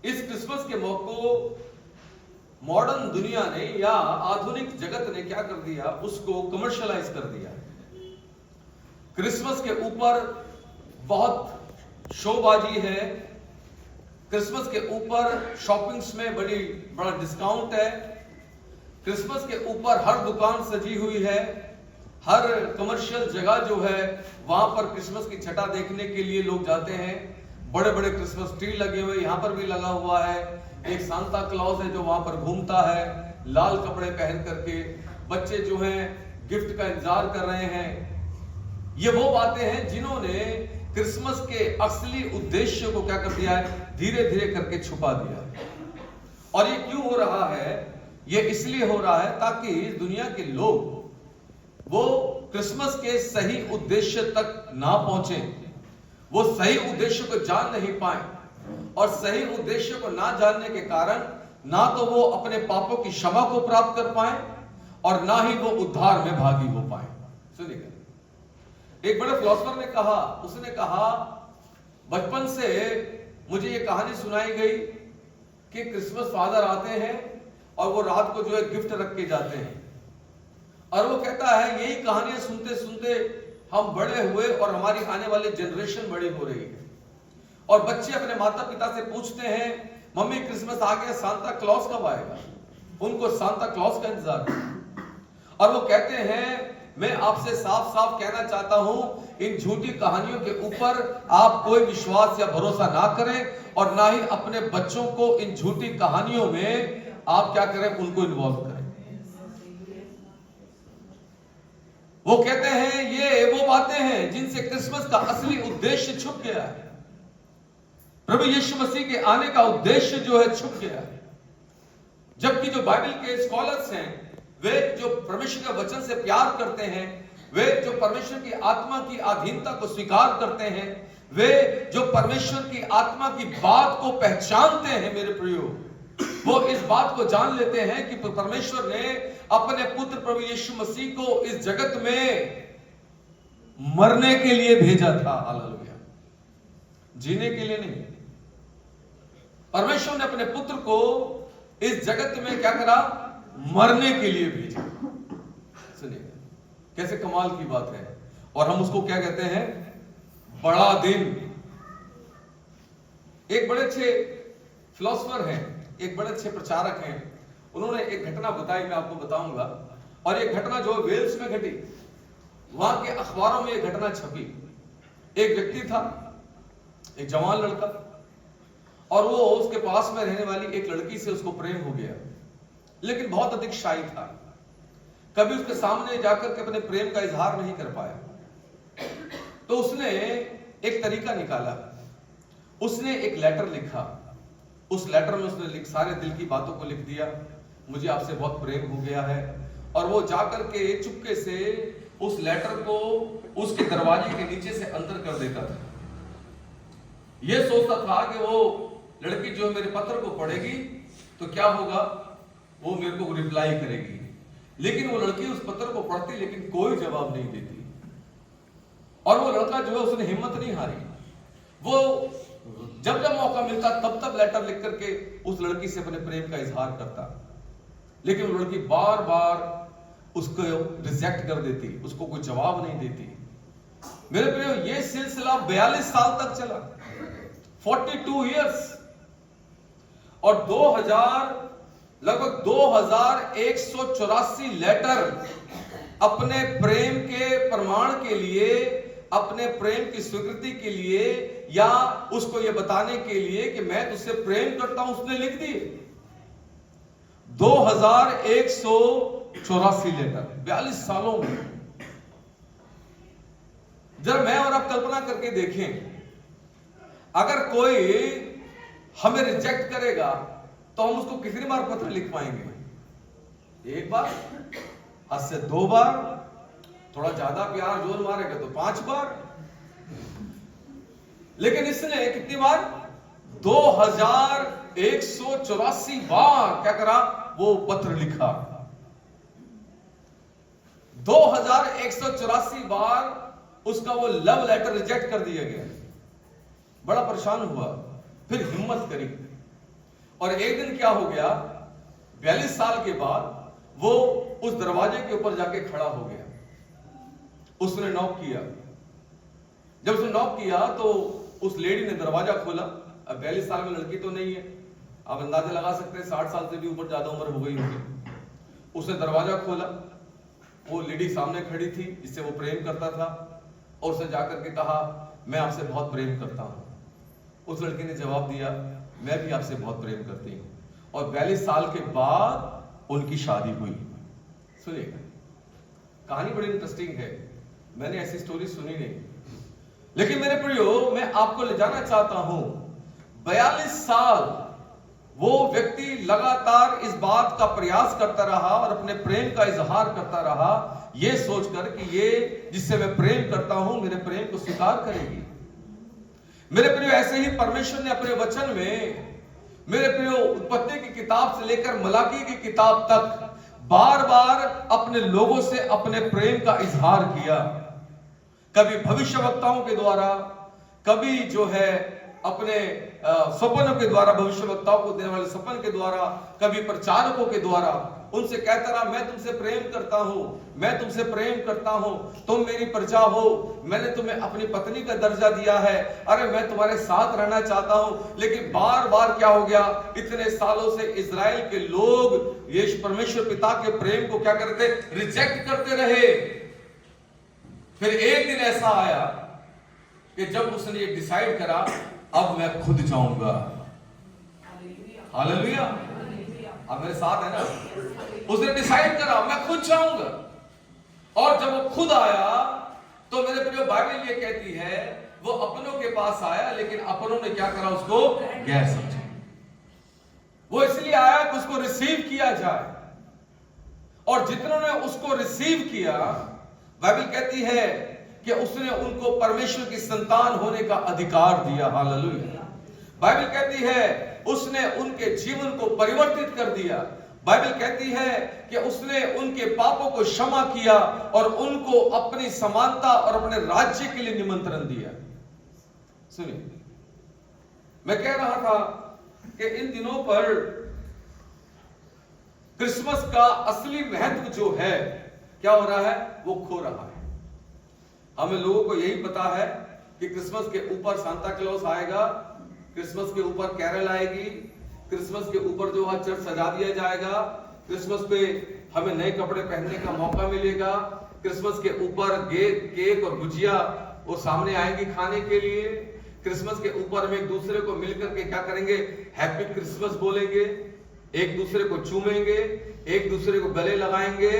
इस क्रिसमस के मौके मॉडर्न दुनिया ने या आधुनिक जगत ने क्या कर दिया, उसको कमर्शियलाइज कर दिया। क्रिसमस के ऊपर बहुत शोबाजी है, क्रिसमस के ऊपर शॉपिंग्स में बड़ा डिस्काउंट है, क्रिसमस के ऊपर हर दुकान सजी हुई है, हर कमर्शियल जगह जो है वहां पर क्रिसमस की छटा देखने के लिए लोग जाते हैं। बड़े बड़े क्रिसमस ट्री लगे हुए, यहां पर भी लगा हुआ है। एक सांता क्लॉज है जो वहां पर घूमता है लाल कपड़े पहन करके। बच्चे जो हैं गिफ्ट का इंतजार कर रहे हैं। ये वो बातें हैं जिन्होंने क्रिसमस के असली उद्देश्य को क्या कर दिया है, धीरे धीरे करके छुपा दिया है। और ये क्यों हो रहा है? ये इसलिए हो रहा है ताकि दुनिया के लोग वो क्रिसमस के सही उद्देश्य तक ना पहुंचे, वो सही उद्देश्य को जान नहीं पाए, और सही उद्देश्य को ना जानने के कारण ना तो वो अपने पापों की क्षमा को प्राप्त कर पाए और ना ही वो उद्धार में भागी हो पाए। सुनिएगा, एक बड़े फिलोसोफर ने कहा, उसने कहा बचपन से मुझे ये कहानी सुनाई गई कि क्रिसमस फादर आते हैं और वो रात को जो है गिफ्ट रख के जाते हैं, और वो कहता है यही कहानियां सुनते सुनते हम बड़े हुए और हमारी आने वाली जनरेशन बड़ी हो रही है। और बच्चे अपने माता पिता से पूछते हैं, मम्मी क्रिसमस आ गया, सांता क्लॉज कब आएगा? उनको सांता क्लॉज का इंतजार है। और वो कहते हैं मैं आपसे साफ साफ कहना चाहता हूं, इन झूठी कहानियों के ऊपर आप कोई विश्वास या भरोसा ना करें, और ना ही अपने बच्चों को इन झूठी कहानियों में आप क्या करें, उनको इन्वॉल्व करें। वो कहते हैं ये वो बातें हैं जिनसे क्रिसमस का असली उद्देश्य छुप गया है। प्रभु यीशु मसीह के आने का उद्देश्य जो है छुप गया है। जबकि जो बाइबल के स्कॉलर्स हैं, वे जो परमेश्वर के वचन से प्यार करते हैं, वे जो परमेश्वर की आत्मा की अधीनता को स्वीकार करते हैं, वे जो परमेश्वर की आत्मा की बात को पहचानते हैं, मेरे प्रियो, वो इस बात को जान लेते हैं कि परमेश्वर ने अपने पुत्र प्रभु यीशु मसीह को इस जगत में मरने के लिए भेजा था। हालेलुया, जीने के लिए नहीं। परमेश्वर ने अपने पुत्र को इस जगत में क्या करा, मरने के लिए भेजा। सुनिए कैसे कमाल की बात है। और हम उसको क्या कहते हैं, बड़ा दिन। एक बड़े अच्छे फिलोसोफर हैं, एक बड़े अच्छे प्रचारक हैं, उन्होंने एक घटना बताई, मैं आपको बताऊंगा। और ये घटना जो वेल्स में घटी, वहां के अखबारों में ये घटना छपी। एक व्यक्ति था, एक जवान लड़का, और वो उसके पास में रहने वाली एक लड़की से उसको प्रेम हो गया, लेकिन बहुत अधिक शाई था। कभी उसके सामने जाकर के अपने प्रेम का इजहार नहीं कर पाया। तो उसने एक तरीका निकाला, उसने एक लेटर लिखा। उस लेटर में उसने सारे दिल की बातों को लिख दिया, मुझे आपसे बहुत प्रेम हो गया है। और वो जाकर के चुपके से उस लेटर को उसके दरवाजे के नीचे से अंदर कर देता था। यह सोचता था कि वो लड़की जो मेरे पत्र को पढ़ेगी तो क्या होगा, वो मेरे को रिप्लाई करेगी। लेकिन वो लड़की उस पत्र को पढ़ती लेकिन कोई जवाब नहीं देती। और वो लड़का जो है उसने हिम्मत नहीं हारी, वो जब जब मौका मिलता तब तब लेटर लिख करके उस लड़की से अपने प्रेम का इजहार करता। लेकिन वो लड़की बार बार उसको रिजेक्ट कर देती, उसको कोई जवाब नहीं देती। मेरे प्रियो, ये सिलसिला 42 साल तक चला, 42 इयर्स। और लगभग 2184 लेटर अपने प्रेम के प्रमाण के लिए, अपने प्रेम की स्वीकृति के लिए, या उसको यह बताने के लिए कि मैं तुझसे प्रेम करता हूं, उसने लिख दिए 2184 लेटर 42 सालों में। जब मैं और आप कल्पना करके देखें, अगर कोई हमें रिजेक्ट करेगा तो हम उसको कितनी बार पत्र लिख पाएंगे? एक बार, आज से 2 बार, थोड़ा ज्यादा प्यार जोर मारेगा तो 5 बार। लेकिन इसने कितनी बार? 2184 बार क्या करा, वो पत्र लिखा। 2184 बार उसका वो लव लेटर रिजेक्ट कर दिया गया। बड़ा परेशान हुआ, फिर हिम्मत करी, और एक दिन क्या हो गया, 42 साल के बाद वो उस दरवाजे के ऊपर जाके खड़ा हो गया। उसने नॉक किया। जब उसने नॉक किया तो उस लेडी ने दरवाजा खोला। अब 42 साल में लड़की तो नहीं है, आप अंदाजा लगा सकते हैं 60 साल से भी ऊपर ज्यादा उम्र हो गई होगी। उसने दरवाजा खोला, वो लेडी सामने खड़ी थी जिससे वो प्रेम करता था, और उसने जाकर के कहा मैं आपसे बहुत प्रेम करता हूं। उस लड़की ने जवाब दिया मैं भी आपसे बहुत प्रेम करती हूं। और 42 साल के बाद उनकी शादी हुई। सुनिएगा, कहानी बड़ी इंटरेस्टिंग है, मैंने ऐसी स्टोरी सुनी नहीं, लेकिन मेरे प्रियो मैं आपको ले जाना चाहता हूं। 42 साल वो व्यक्ति लगातार इस बात का प्रयास करता रहा और अपने प्रेम का इजहार करता रहा, ये सोचकर कि ये जिससे मैं प्रेम करता हूं मेरे प्रेम को स्वीकार करेगी। मेरे प्रियो ऐसे ही परमेश्वर ने अपने वचन में, मेरे प्रियो उत्पत्ति की किताब से लेकर मलाकी की किताब तक बार बार अपने लोगों से अपने प्रेम का इजहार किया। कभी भविष्यवक्ताओं के द्वारा, कभी जो है अपने सपनों के द्वारा, भविष्यवक्ताओं को देने वाले सपन के द्वारा, कभी प्रचारकों के द्वारा उनसे कहता रहा मैं तुमसे प्रेम करता हूं, मैं तुमसे प्रेम करता हूं, तुम मेरी प्रजा हो, मैंने तुम्हें अपनी पत्नी का दर्जा दिया है, अरे मैं तुम्हारे साथ रहना चाहता हूं। लेकिन बार बार क्या हो गया, इतने सालों से इजराइल के लोग यीशु परमेश्वर पिता के प्रेम को क्या करते, रिजेक्ट करते रहे। फिर एक दिन ऐसा आया कि जब उसने ये डिसाइड करा अब मैं खुद जाऊंगा। हालेलुया, अब मेरे साथ है ना। उसने डिसाइड करा मैं खुद जाऊंगा, और जब वो खुद आया तो मेरे प्रिय बाइबल ये कहती है वो अपनों के पास आया, लेकिन अपनों ने क्या करा, उसको गैर समझा। वो इसलिए आया कि उसको रिसीव किया जाए, और जितनों ने उसको रिसीव किया, बाइबल कहती है कि उसने उनको परमेश्वर की संतान होने का अधिकार दिया। हालेलुया। बाइबल कहती है उसने उनके जीवन को परिवर्तित कर दिया। बाइबल कहती है कि उसने उनके पापों को क्षमा किया और उनको अपनी समानता और अपने राज्य के लिए निमंत्रण दिया। सुनिए, मैं कह रहा था कि इन दिनों पर क्रिसमस का असली महत्व जो है क्या हो रहा है, वो खो रहा है। हमें लोगों को यही पता है कि क्रिसमस के ऊपर सांता क्लॉज आएगा, क्रिसमस के ऊपर कैरल आएगी, क्रिसमस के ऊपर जो है चर्च सजा दिया जाएगा, क्रिसमस पे हमें नए कपड़े पहनने का मौका मिलेगा, क्रिसमस के ऊपर केक और गुजिया वो सामने आएंगी खाने के लिए, क्रिसमस के ऊपर हम एक दूसरे को मिलकर के क्या करेंगे, हैप्पी क्रिसमस बोलेंगे, एक दूसरे को चूमेंगे, एक दूसरे को गले लगाएंगे।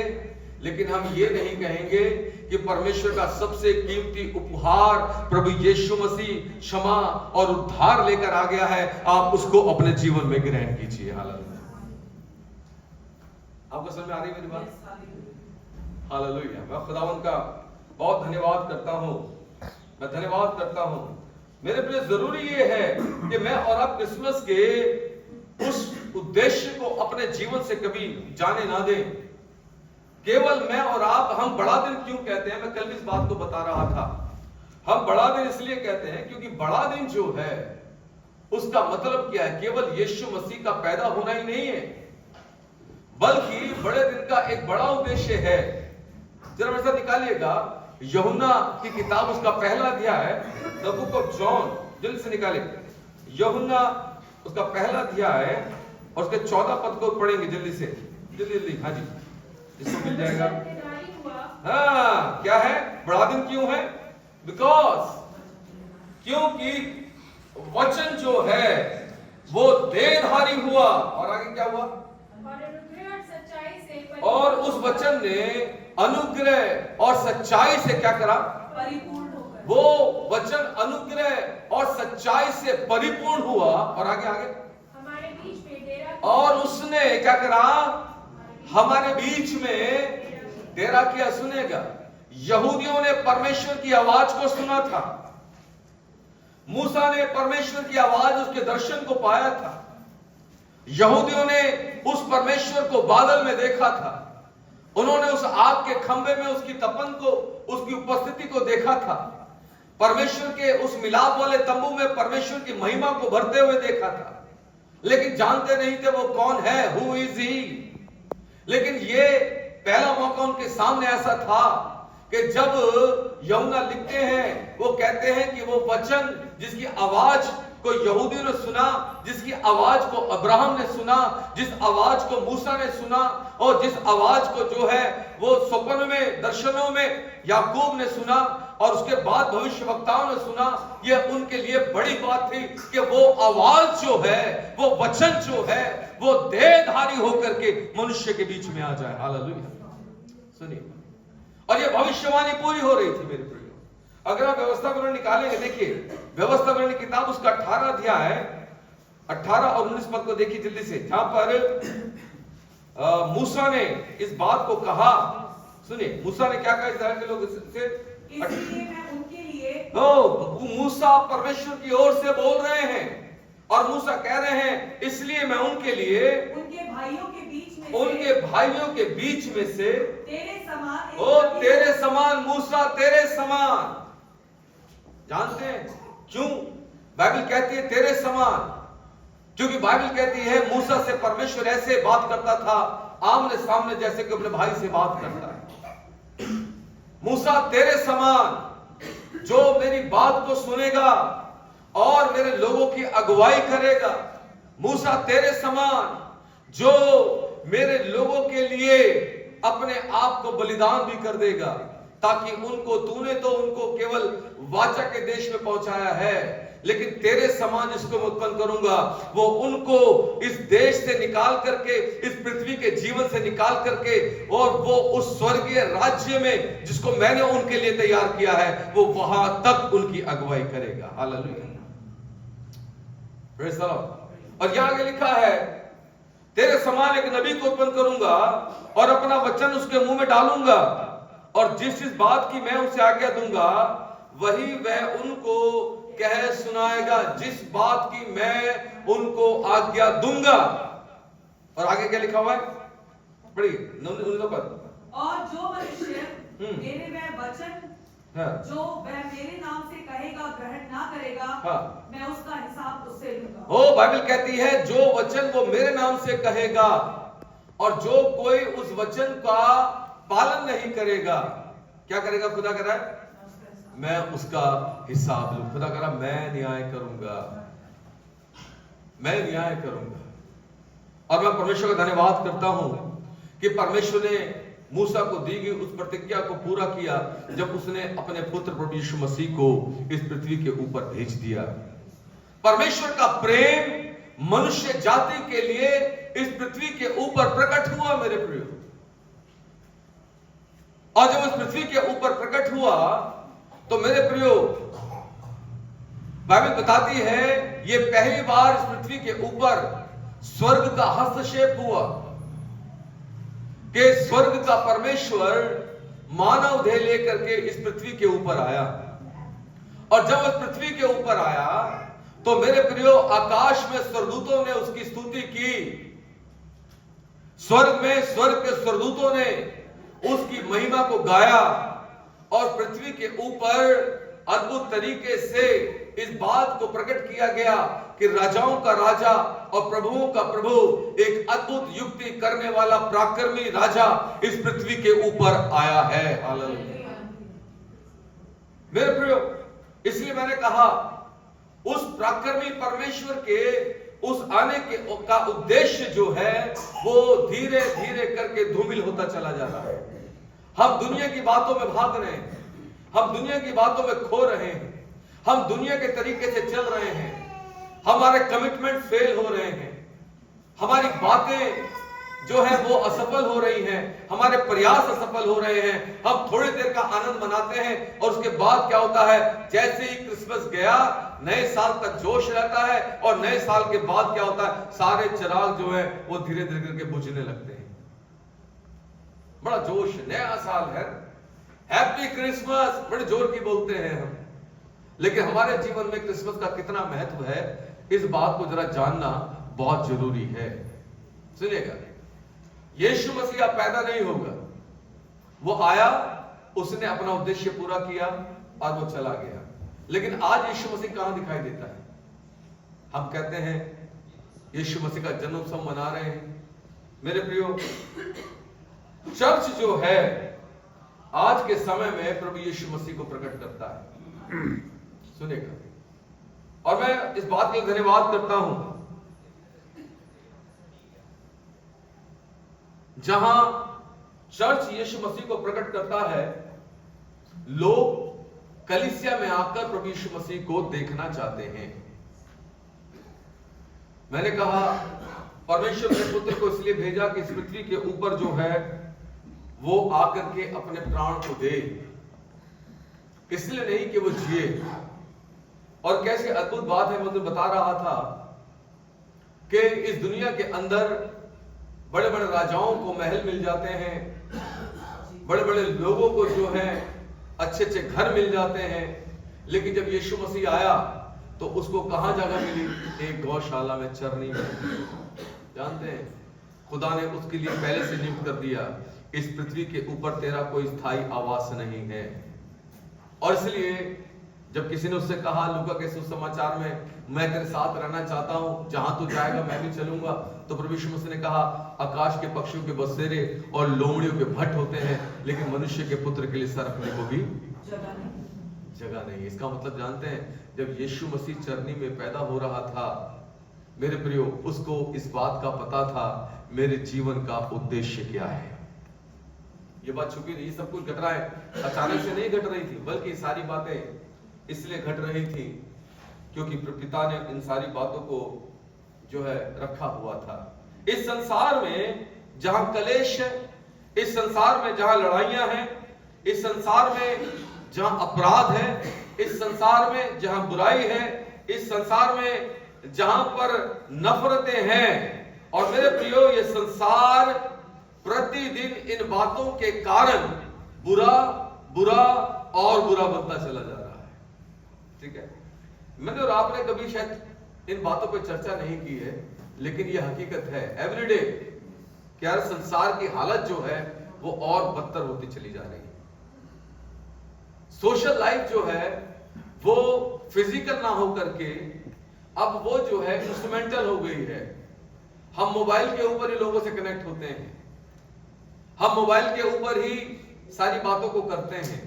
लेकिन हम ये नहीं कहेंगे कि परमेश्वर का सबसे कीमती उपहार प्रभु यीशु मसीह क्षमा और उद्धार लेकर आ गया है, आप उसको अपने जीवन में ग्रहण कीजिए। हालेलुया। आपको समझ में आ रही है मेरी बात? हालेलुया। मैं खुदावंद का बहुत धन्यवाद करता हूं, मैं धन्यवाद करता हूं। मेरे प्रिय जरूरी ये है कि मैं और आप क्रिसमस के उस उद्देश्य को अपने जीवन से कभी जाने ना दें। केवल मैं और आप, हम बड़ा दिन क्यों कहते हैं, मैं कल इस बात को बता रहा था। हम बड़ा दिन इसलिए कहते हैं क्योंकि बड़ा दिन जो है उसका मतलब क्या है, केवल यीशु मसीह का पैदा होना ही नहीं है, बल्कि बड़े दिन का एक बड़ा उद्देश्य है। जरा मेरे साथ निकालिएगा यूहन्ना की किताब, उसका पहला अध्याय, द बुक ऑफ जॉन, जल्दी से निकालिए। यूहन्ना उसका पहला अध्याय और उसके 14 पद को पढ़ेंगे जल्दी से, जल्दी जल्दी। हाँ जी, इसको मिल जाएगा। हाँ, क्या है, बड़ा दिन क्यों है? बिकॉज, क्योंकि वचन जो है वो देहधारी हुआ, और आगे क्या हुआ, और उस वचन ने अनुग्रह और सच्चाई से क्या करा, परिपूर्ण हो गया। वो वचन अनुग्रह और सच्चाई से परिपूर्ण हुआ, और आगे आगे हमारे बीच में डेरा, और उसने क्या करा, हमारे बीच में डेरा किया। सुनेगा, यहूदियों ने परमेश्वर की आवाज को सुना था, मूसा ने परमेश्वर की आवाज, उसके दर्शन को पाया था, यहूदियों ने उस परमेश्वर को बादल में देखा था, उन्होंने उस आग के खंभे में उसकी तपन को, उसकी उपस्थिति को देखा था, परमेश्वर के उस मिलाप वाले तंबू में परमेश्वर की महिमा को भरते हुए देखा था। लेकिन जानते नहीं थे वो कौन है, हु इज ही। लेकिन ये पहला मौका उनके सामने ऐसा था कि जब यूहन्ना लिखते हैं, वो कहते हैं कि वो वचन जिसकी आवाज को यहूदियों ने सुना, जिसकी आवाज को अब्राहम ने सुना, जिस आवाज को मूसा ने सुना, और जिस आवाज को जो है वो स्वप्न में, दर्शनों में याकूब ने सुना, और उसके बाद भविष्यवक्ताओं ने सुना, ये उनके लिए बड़ी बात थी कि वो आवाज जो है, वो वचन जो है, वो देहधारी होकर के मनुष्य के बीच में आ जाए। हालेलुया। सुनिए, और ये भविष्यवाणी पूरी हो रही थी मेरे प्रिय। अगर आप व्यवस्था विवरण निकालेंगे, देखिए व्यवस्था विवरण की किताब उसका 18 अध्याय 18 और 19 पद को देखिए जल्दी से, जहां पर मूसा ने इस बात को कहा। सुनिए मूसा ने क्या कहा इस्राएल के लोग से, इसलिए मैं उनके लिए, मूसा परमेश्वर की ओर से बोल रहे हैं, और मूसा कह रहे हैं इसलिए मैं उनके लिए, उनके भाइयों के बीच में, उनके भाइयों के बीच में से तेरे समान, ओ तेरे समान मूसा, तेरे समान। जानते हैं क्यों बाइबल कहती है तेरे समान? क्योंकि बाइबल कहती है मूसा से परमेश्वर ऐसे बात करता था, आमने सामने, जैसे कि अपने भाई से बात करता है। मूसा तेरे समान, जो मेरी बात को सुनेगा और मेरे लोगों की अगुवाई करेगा। मूसा तेरे समान, जो मेरे लोगों के लिए अपने आप को बलिदान भी कर देगा, ताकि उनको, तूने तो उनको केवल वाचा के देश में पहुंचाया है, लेकिन तेरे समान जिसको मैं उत्पन्न करूंगा, वो उनको इस देश से निकाल करके, इस पृथ्वी के जीवन से निकाल करके, और वो उस स्वर्गीय राज्य में जिसको मैंने उनके लिए तैयार किया है, वो वहां तक उनकी अगुवाई करेगा। Hallelujah, praise the Lord. और यहां आगे लिखा है तेरे समान एक नबी को उत्पन्न करूंगा और अपना वचन उसके मुंह में डालूंगा, और जिस बात की मैं उसे आज्ञा दूंगा वही वह उनको कह सुनाएगा। जिस बात की मैं उनको आज्ञा दूंगा। और आगे क्या लिखा हुआ है, पढ़िए 19 पद। और जो मनुष्य मेरे वह वचन जो वह मेरे नाम से कहेगा ग्रहण ना करेगा, मैं उसका हिसाब उससे लूंगा। ओ बाइबल कहती है जो वचन वो मेरे नाम से कहेगा, और जो कोई उस वचन का पालन नहीं करेगा, क्या करेगा? खुदा कह रहा है मैं उसका हिसाब लूं। खुदा कह रहा मैं न्याय करूंगा, मैं न्याय करूंगा। और मैं परमेश्वर का धन्यवाद करता हूं कि परमेश्वर ने मूसा को दी गई उस प्रतिज्ञा को पूरा किया, जब उसने अपने पुत्र प्रभु यीशु मसीह को इस पृथ्वी के ऊपर भेज दिया। परमेश्वर का प्रेम मनुष्य जाति के लिए इस पृथ्वी के ऊपर प्रकट हुआ मेरे प्रियो। और जब उस पृथ्वी के ऊपर प्रकट हुआ तो मेरे प्रियो, बाइबल बताती है ये पहली बार इस पृथ्वी के ऊपर स्वर्ग का हस्तक्षेप हुआ, कि स्वर्ग का परमेश्वर मानव देह लेकर के इस पृथ्वी के ऊपर आया। और जब उस पृथ्वी के ऊपर आया तो मेरे प्रियो, आकाश में स्वर्गदूतों ने उसकी स्तुति की, स्वर्ग में स्वर्ग के स्वर्गदूतों ने उसकी महिमा को गाया, और पृथ्वी के ऊपर अद्भुत तरीके से इस बात को प्रकट किया गया कि राजाओं का राजा और प्रभुओं का प्रभु, एक अद्भुत युक्ति करने वाला पराक्रमी राजा इस पृथ्वी के ऊपर आया है। हालेलुया मेरे प्रियो, इसलिए मैंने कहा उस पराक्रमी परमेश्वर के उस आने के का उद्देश्य जो है वो धीरे धीरे करके धूमिल होता चला जा रहा है। हम दुनिया की बातों में भाग रहे हैं, हम दुनिया की बातों में खो रहे हैं, हम दुनिया के तरीके से चल रहे हैं, हमारे कमिटमेंट फेल हो रहे हैं, हमारी बातें जो है वो असफल हो रही हैं, हमारे प्रयास असफल हो रहे हैं। हम थोड़ी देर का आनंद मनाते हैं और उसके बाद क्या होता है, जैसे ही क्रिसमस गया नए साल तक जोश रहता है, और नए साल के बाद क्या होता है, सारे चिराग जो है वो धीरे धीरे करके बुझने लगते हैं। बड़ा जोश, नया साल है, हैप्पी क्रिसमस बड़े जोर की बोलते हैं हम, लेकिन हमारे जीवन में क्रिसमस का कितना महत्व है इस बात को जरा जानना बहुत जरूरी है। सुनिएगा, यीशु मसीह पैदा नहीं होगा, वो आया, उसने अपना उद्देश्य पूरा किया और वो चला गया। लेकिन आज यीशु मसीह कहां दिखाई देता है? हम कहते हैं यीशु मसीह का जन्म उत्सव मना रहे हैं। मेरे प्रियो, चर्च जो है आज के समय में प्रभु यीशु मसीह को प्रकट करता है। सुनेगा, और मैं इस बात के लिए धन्यवाद करता हूं, जहां चर्च यीशु मसीह को प्रकट करता है, लोग कलीसिया में आकर प्रभु यीशु मसीह को देखना चाहते हैं। मैंने कहा परमेश्वर ने पुत्र को इसलिए भेजा कि इस पृथ्वी के ऊपर जो है वो आकर के अपने प्राण को दे, इसलिए नहीं कि वो जिए। और कैसे अद्भुत बात है, मैं बता रहा था कि इस दुनिया के अंदर बड़े बड़े राजाओं को महल मिल जाते हैं, बड़े बड़े लोगों को जो है अच्छे अच्छे घर मिल जाते हैं, लेकिन जब यीशु मसीह आया तो उसको कहां जगह मिली? एक गौशाला में, चरनी में। जानते हैं, खुदा ने उसके लिए पहले से नियुक्त कर दिया, इस पृथ्वी के ऊपर तेरा कोई स्थायी आवास नहीं है। और इसलिए जब किसी ने उससे कहा लूका के सुसमाचार में, मैं तेरे साथ रहना चाहता हूं, जहां तू जाएगा मैं भी चलूंगा, तो प्रभु यीशु मसीह ने कहा आकाश के पक्षियों के बसेरे और लोमड़ियों के भट्ट होते हैं, लेकिन मनुष्य के पुत्र के लिए सर रखने को भी जगह नहीं। इसका मतलब जानते हैं, जब यीशु मसीह चरनी में पैदा हो रहा था, मेरे प्रियो, उसको इस बात का पता था मेरे जीवन का उद्देश्य क्या है। ये बात छुपी नहीं, सब कुछ घट रहा है, अचानक से नहीं घट रही थी, बल्कि सारी बातें इसलिए घट रही थी क्योंकि पिता ने इन सारी बातों को जो है रखा हुआ था। इस संसार में जहां कलेश है, इस संसार में जहां लड़ाइयां हैं, इस संसार में जहां अपराध है, इस संसार में जहां बुराई है, इस संसार में जहां पर नफरतें हैं, और मेरे प्रियो ये संसार प्रतिदिन इन बातों के कारण बुरा बुरा और बुरा बनता चला जा रहा है। ठीक है, मैंने और आपने कभी शायद इन बातों पर चर्चा नहीं की है, लेकिन यह हकीकत है एवरीडे कि यार संसार की हालत जो है वो और बदतर होती चली जा रही है। सोशल लाइफ जो है वो फिजिकल ना हो करके अब वो जो है इंस्ट्रूमेंटल हो गई है। हम मोबाइल के ऊपर ही लोगों से कनेक्ट होते हैं, हम मोबाइल के ऊपर ही सारी बातों को करते हैं।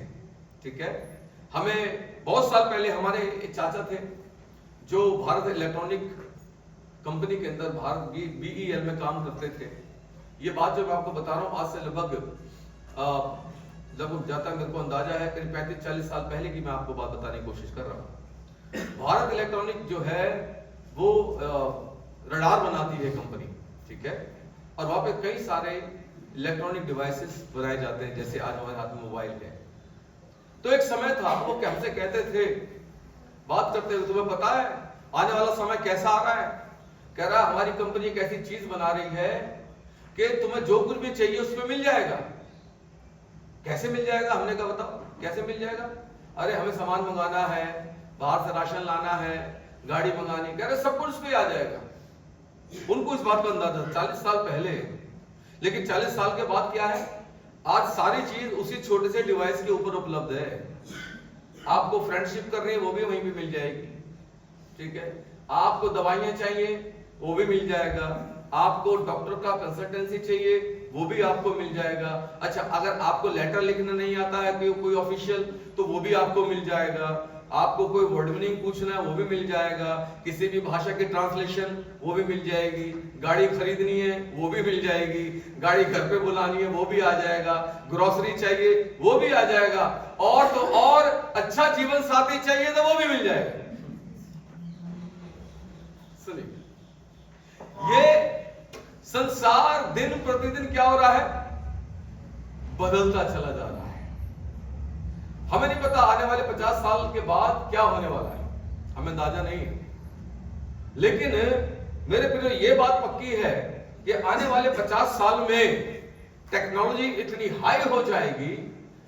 ठीक है, हमें बहुत साल पहले हमारे एक चाचा थे जो भारत इलेक्ट्रॉनिक कंपनी के अंदर भारत BEL में काम करते थे। ये बात जो मैं आपको बता रहा हूं आज से लगभग जाता मेरे को अंदाजा है करीब 35-40 साल पहले की मैं आपको बात बताने की कोशिश कर रहा हूं। भारत इलेक्ट्रॉनिक जो है वो रडार बनाती है कंपनी। ठीक है, और वहां पे कई सारे इलेक्ट्रॉनिक डिवाइसेस बनाए जाते हैं, जैसे आज हमारे हाथ में मोबाइल है। तो एक समय था वो हमसे कहते थे, बात करते हुए, तुम्हें पता है आने वाला समय कैसा आ रहा है? कह रहा हमारी कंपनी एक ऐसी चीज बना रही है कि तुम्हें जो कुछ भी चाहिए उसमें मिल जाएगा। कैसे मिल जाएगा? हमने कहा बताओ कैसे मिल जाएगा? अरे हमें सामान मंगाना है, बाहर से राशन लाना है, गाड़ी मंगानी, कह रहे सब कुछ उसमें आ जाएगा। उनको इस बात का अंदाजा 40 साल पहले, लेकिन 40 साल के बाद क्या है, आज सारी चीज उसी छोटे से डिवाइस के ऊपर उपलब्ध है। आपको फ्रेंडशिप करनी है वो भी वहीं पे मिल जाएगी। ठीक है, आपको दवाइयां चाहिए वो भी मिल जाएगा, आपको डॉक्टर का कंसल्टेंसी चाहिए वो भी आपको मिल जाएगा। अच्छा, अगर आपको लेटर लिखना नहीं आता है कोई ऑफिशियल, तो वो भी आपको मिल जाएगा। आपको कोई वर्ड मीनिंग पूछना है वो भी मिल जाएगा, किसी भी भाषा की ट्रांसलेशन वो भी मिल जाएगी, गाड़ी खरीदनी है वो भी मिल जाएगी, गाड़ी घर पे बुलानी है वो भी आ जाएगा, ग्रोसरी चाहिए वो भी आ जाएगा, और तो और अच्छा जीवन साथी चाहिए तो वो भी मिल जाएगा। सुनिए, ये संसार दिन प्रतिदिन क्या हो रहा है, बदलता चला जा रहा है। हमें नहीं पता आने वाले 50 साल के बाद क्या होने वाला है, हमें अंदाजा नहीं है। लेकिन मेरे प्रियो ये बात पक्की है कि आने वाले 50 साल में टेक्नोलॉजी इतनी हाई हो जाएगी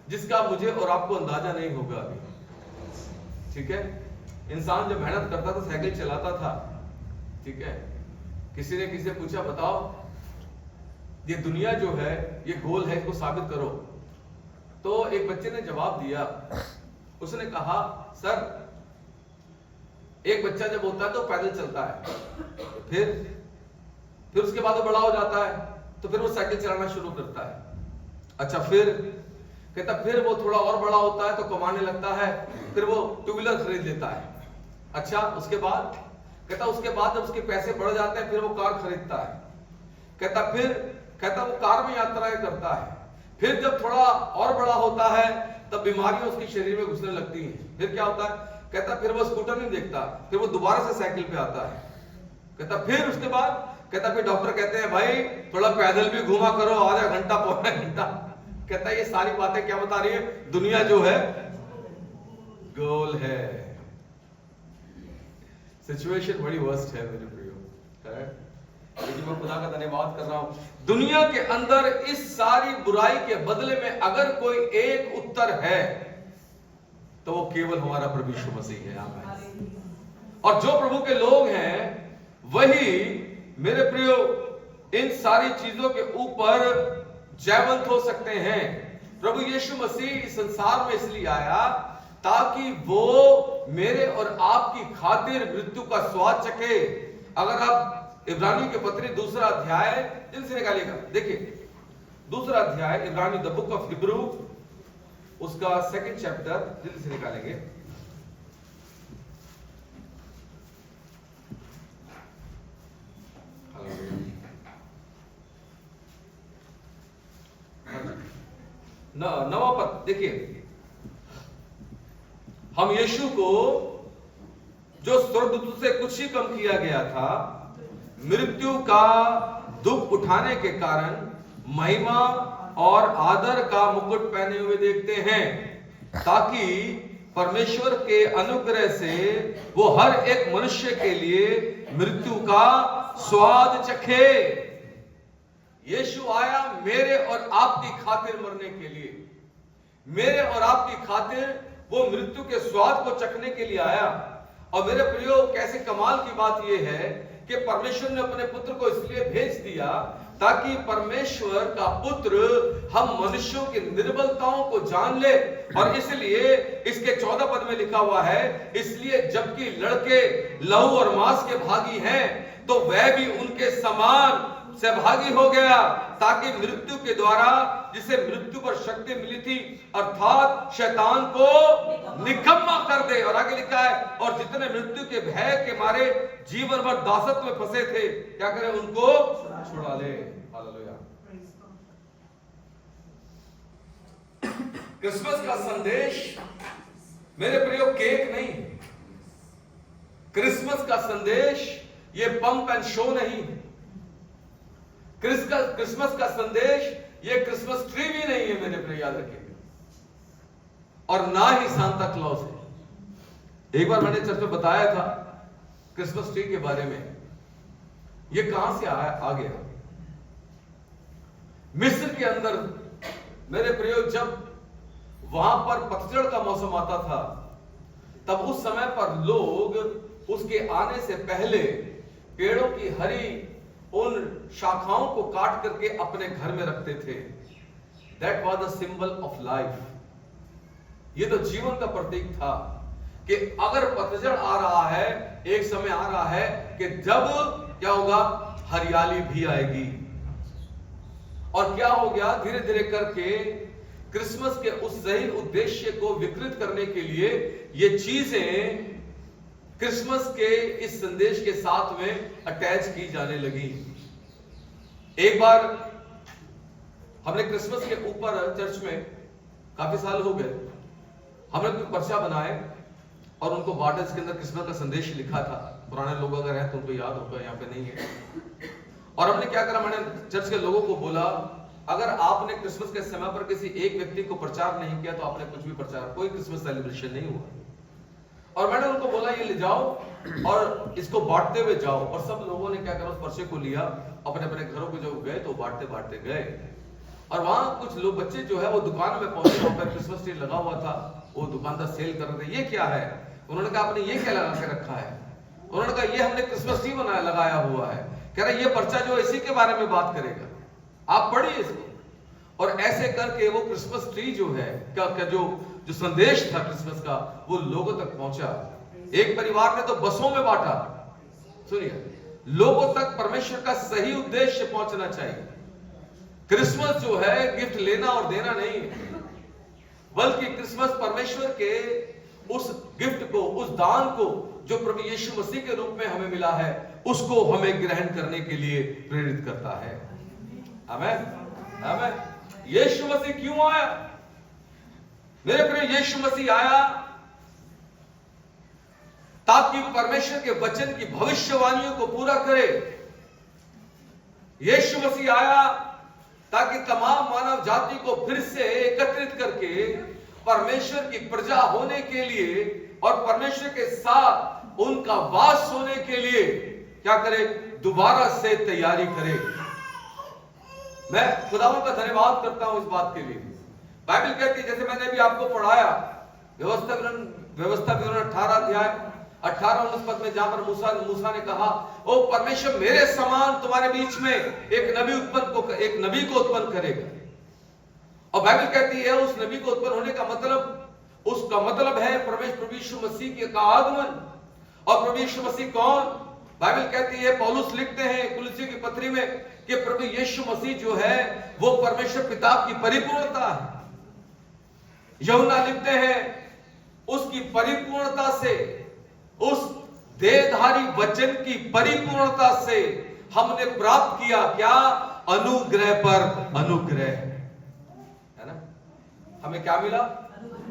जिसका मुझे और आपको अंदाजा नहीं होगा अभी। ठीक है, इंसान जब मेहनत करता था, साइकिल चलाता था, ठीक है, किसी ने किसी से पूछा बताओ ये दुनिया जो है ये गोल है, इसको साबित करो। तो एक बच्चे ने जवाब दिया, उसने कहा सर एक बच्चा जब होता है तो पैदल चलता है, फिर फिर उसके बाद वो बड़ा हो जाता है तो फिर वो साइकिल चलाना शुरू करता है। अच्छा, फिर कहता फिर वो थोड़ा और बड़ा होता है तो कमाने लगता है, फिर वो टू व्हीलर खरीद लेता है। अच्छा, उसके बाद कहता उसके बाद जब उसके पैसे बढ़ जाते हैं फिर वो कार खरीदता है। कहता वो कार में यात्राएं करता है। फिर जब थोड़ा और बड़ा होता है तब बीमारियां उसके शरीर में घुसने लगती हैं। फिर क्या होता है? कहता फिर वो स्कूटर नहीं देखता, फिर वो दोबारा से साइकिल पे आता है। कहता फिर उसके बाद कहता फिर डॉक्टर कहते हैं भाई थोड़ा पैदल भी घुमा करो, आधा घंटा पौना घंटा। कहता ये सारी बातें क्या बता रही है? दुनिया जो है गोल है। सिचुएशन बड़ी वर्स्ट है मेरे प्रियो, लेकिन मैं खुदा का धन्यवाद कर रहा हूं। दुनिया के अंदर इस सारी बुराई के बदले में अगर कोई एक उत्तर है तो वो केवल हमारा प्रभु यीशु मसीह है। आमीन। और जो प्रभु के लोग हैं वही मेरे प्रियो इन सारी चीजों के ऊपर जयवंत हो सकते हैं। प्रभु यीशु मसीह इस संसार में इसलिए आया ताकि वो मेरे और आपकी खातिर मृत्यु का स्वाद चखे। अगर आप इब्रानियों के पत्री 2 अध्याय जल्दी से निकालिएगा, देखिए 2 अध्याय इब्रानी द बुक ऑफ हिब्रू उसका 2nd चैप्टर जल्दी से निकालेंगे। नवा पद देखिए, हम यीशु को जो स्वर्गदूत से कुछ ही कम किया गया था, मृत्यु का दुख उठाने के कारण महिमा और आदर का मुकुट पहने हुए देखते हैं, ताकि परमेश्वर के अनुग्रह से वो हर एक मनुष्य के लिए मृत्यु का स्वाद चखे। यीशु आया मेरे और आपकी खातिर मरने के लिए, मेरे और आपकी खातिर वो मृत्यु के स्वाद को चखने के लिए आया। और मेरे प्रियो कैसे कमाल की बात यह है कि परमेश्वर ने अपने पुत्र को इसलिए भेज दिया ताकि परमेश्वर का पुत्र हम मनुष्यों की निर्बलताओं को जान ले। और इसलिए इसके 14 पद में लिखा हुआ है, इसलिए जबकि लड़के लहू और मांस के भागी हैं तो वह भी उनके समान सहभागी हो गया, ताकि मृत्यु के द्वारा जिसे मृत्यु पर शक्ति मिली थी अर्थात शैतान को निकम्मा कर दे। और आगे लिखा है, और जितने मृत्यु के भय के मारे जीवन भर दासत्व में फंसे थे क्या करें? उनको छुड़ा ले। हालेलुया। क्रिसमस का संदेश मेरे प्रियो केक नहीं, क्रिसमस का संदेश ये पंप एंड शो नहीं, क्रिसमस का संदेश ये क्रिसमस ट्री भी नहीं है मेरे प्रिय, याद रखिए, और ना ही सांता क्लॉज है। एक बार मैंने चर्च में बताया था क्रिसमस ट्री के बारे में, ये कहां से आ गया? मिस्र के अंदर मेरे प्रियो जब वहां पर पतझड़ का मौसम आता था तब उस समय पर लोग उसके आने से पहले पेड़ों की हरी उन शाखाओं को काट करके अपने घर में रखते थे। That was the symbol of life। ये तो जीवन का प्रतीक था कि अगर पतझड़ आ रहा है, एक समय आ रहा है कि जब क्या होगा? हरियाली भी आएगी। और क्या हो गया? धीरे धीरे करके क्रिसमस के उस सही उद्देश्य को विकृत करने के लिए ये चीजें क्रिसमस के इस संदेश के साथ में अटैच की जाने लगी। एक बार हमने क्रिसमस के ऊपर चर्च में, काफी साल हो गए, हमने कोई पर्चा बनाए और उनको बांटा, इसके अंदर क्रिसमस का संदेश लिखा था। पुराने लोग अगर हैं तो उनको याद होगा, यहाँ पे नहीं है। और हमने क्या करा, मैंने चर्च के लोगों को बोला, अगर आपने क्रिसमस के समय पर किसी एक व्यक्ति को प्रचार नहीं किया तो आपने कुछ भी प्रचार, कोई क्रिसमस सेलिब्रेशन नहीं हुआ। और मैंने उनको बोला ये ले जाओ और इसको बांटते हुए जाओ। और सब लोगों ने क्या करा, उस पर्चे को लिया, अपने अपने घरों पे जो गए तो बांटते बांटते गए। और वहां कुछ लोग बच्चे जो है वो दुकान में पहुंचे, वहां पर क्रिसमस ट्री लगा हुआ था, वो दुकानदार सेल कर रहे थे। ये क्या है? उन्होंने कहा आपने ये क्या लगा के रखा है? उन्होंने कहा ये हमने क्रिसमस ट्री बनाया लगाया हुआ है। कह रहे ये पर्चा जो इसी के बारे में बात करेगा, आप पढ़िए इसको। और ऐसे करके वो क्रिसमस ट्री जो है क्या जो संदेश था क्रिसमस का वो लोगों तक पहुंचा। एक परिवार ने तो बसों में बांटा, सुनिए, लोगों तक परमेश्वर का सही उद्देश्य पहुंचना चाहिए। क्रिसमस जो है गिफ्ट लेना और देना नहीं है, बल्कि क्रिसमस परमेश्वर के उस गिफ्ट को, उस दान को जो प्रभु यीशु मसीह के रूप में हमें मिला है, उसको हमें ग्रहण करने के लिए प्रेरित करता है। आमीन, आमीन। यीशु मसीह क्यों आया? मेरे प्रिय, यीशु मसीह आया ताकि परमेश्वर के वचन की भविष्यवाणियों को पूरा करे। यीशु मसीह आया ताकि तमाम मानव जाति को फिर से एकत्रित करके परमेश्वर की प्रजा होने के लिए और परमेश्वर के साथ उनका वास होने के लिए क्या करे? दोबारा से तैयारी करे। मैं खुदावंद का धन्यवाद करता हूं इस बात के लिए। बाइबल कहती है, जैसे मैंने अभी आपको पढ़ाया, व्यवस्था विवरण 18 अध्याय 18-19 पद में, जहां पर मूसा ने कहा, ओ परमेश्वर मेरे समान तुम्हारे बीच में एक नबी को उत्पन्न करेगा। और बाइबल कहती है उस नबी को उत्पन्न होने का मतलब, उसका मतलब है प्रभु यीशु मसीह का आगमन। और प्रभु यीशु मसीह कौन? बाइबल कहती है, पौलुस लिखते हैं कुलुस्सियों की पत्री में कि प्रभु यीशु मसीह जो है वो परमेश्वर पिता की परिपूर्णता है। यूहन्ना लिखते हैं उसकी परिपूर्णता से, उस देहधारी वचन की परिपूर्णता से हमने प्राप्त किया क्या? अनुग्रह पर अनुग्रह, है ना? हमें क्या मिला?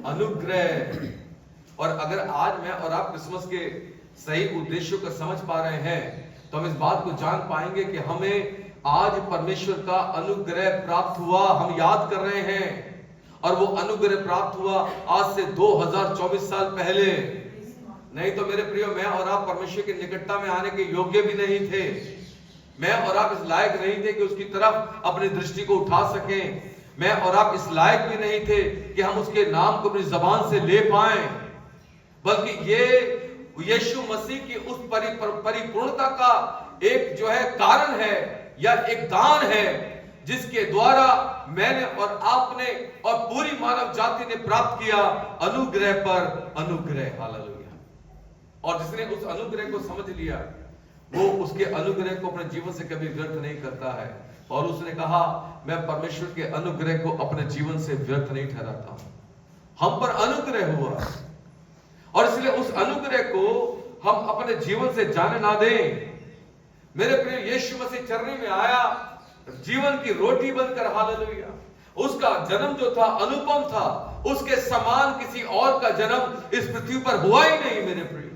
अनुग्रह। और अगर आज मैं और आप क्रिसमस के सही उद्देश्यों को समझ पा रहे हैं, तो हम इस बात को जान पाएंगे कि हमें आज परमेश्वर का अनुग्रह प्राप्त हुआ। हम याद कर रहे हैं, और वो अनुग्रह प्राप्त हुआ आज से 2024 साल पहले। नहीं तो मेरे प्रियो, मैं और आप परमेश्वर की निकटता में आने के योग्य भी नहीं थे। मैं और आप इस लायक नहीं थे कि उसकी तरफ अपनी दृष्टि को उठा सकें। मैं और आप इस लायक भी नहीं थे कि हम उसके नाम को अपनी जबान से ले पाएं। बल्कि ये यीशु मसीह की उस परिपूर्णता का एक जो है कारण है, या एक दान है, जिसके द्वारा मैंने और आपने और पूरी मानव जाति ने प्राप्त किया अनुग्रह पर अनुग्रह। हालेलुया। और जिसने उस अनुग्रह को समझ लिया, वो उसके अनुग्रह को अपने जीवन से कभी व्यर्थ नहीं करता है। और उसने कहा, मैं परमेश्वर के अनुग्रह को अपने जीवन से व्यर्थ नहीं ठहराता हूं। हम पर अनुग्रह हुआ, और इसलिए उस अनुग्रह को हम अपने जीवन से जाने ना दें। मेरे प्रिय, यीशु मसीह चरनी में आया जीवन की रोटी बनकर। हालेलुया। उसका जन्म जो था अनुपम था, उसके समान किसी और का जन्म इस पृथ्वी पर हुआ ही नहीं। मेरे प्रिय,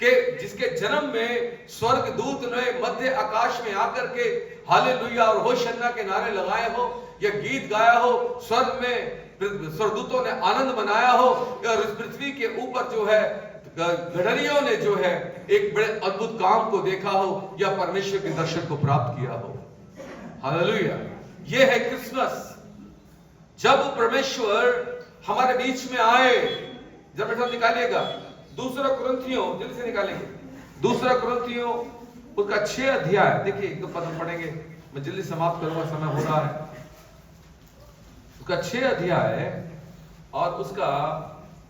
कि जिसके जन्म में स्वर्ग दूत ने मध्य आकाश में आकर के हालेलुया और होशन्ना के नारे लगाए हो, या गीत गाया हो, स्वर्ग में स्वर्गदूतों ने आनंद मनाया हो, और इस पृथ्वी के ऊपर जो है गडरियों ने जो है एक बड़े अद्भुत काम को देखा हो, या परमेश्वर के दर्शन को प्राप्त किया हो। हालेलुया। ये है क्रिसमस, जब परमेश्वर हमारे बीच में आए। जब बेटा निकालिएगा 2 कुरिन्थियों, जल्दी से निकालेंगे 2 कुरिन्थियों उसका 6 अध्याय। देखिए, एक तो पद पढ़ेंगे, मैं जल्दी समाप्त करूंगा, समय हो रहा है। उसका 6 अध्याय और उसका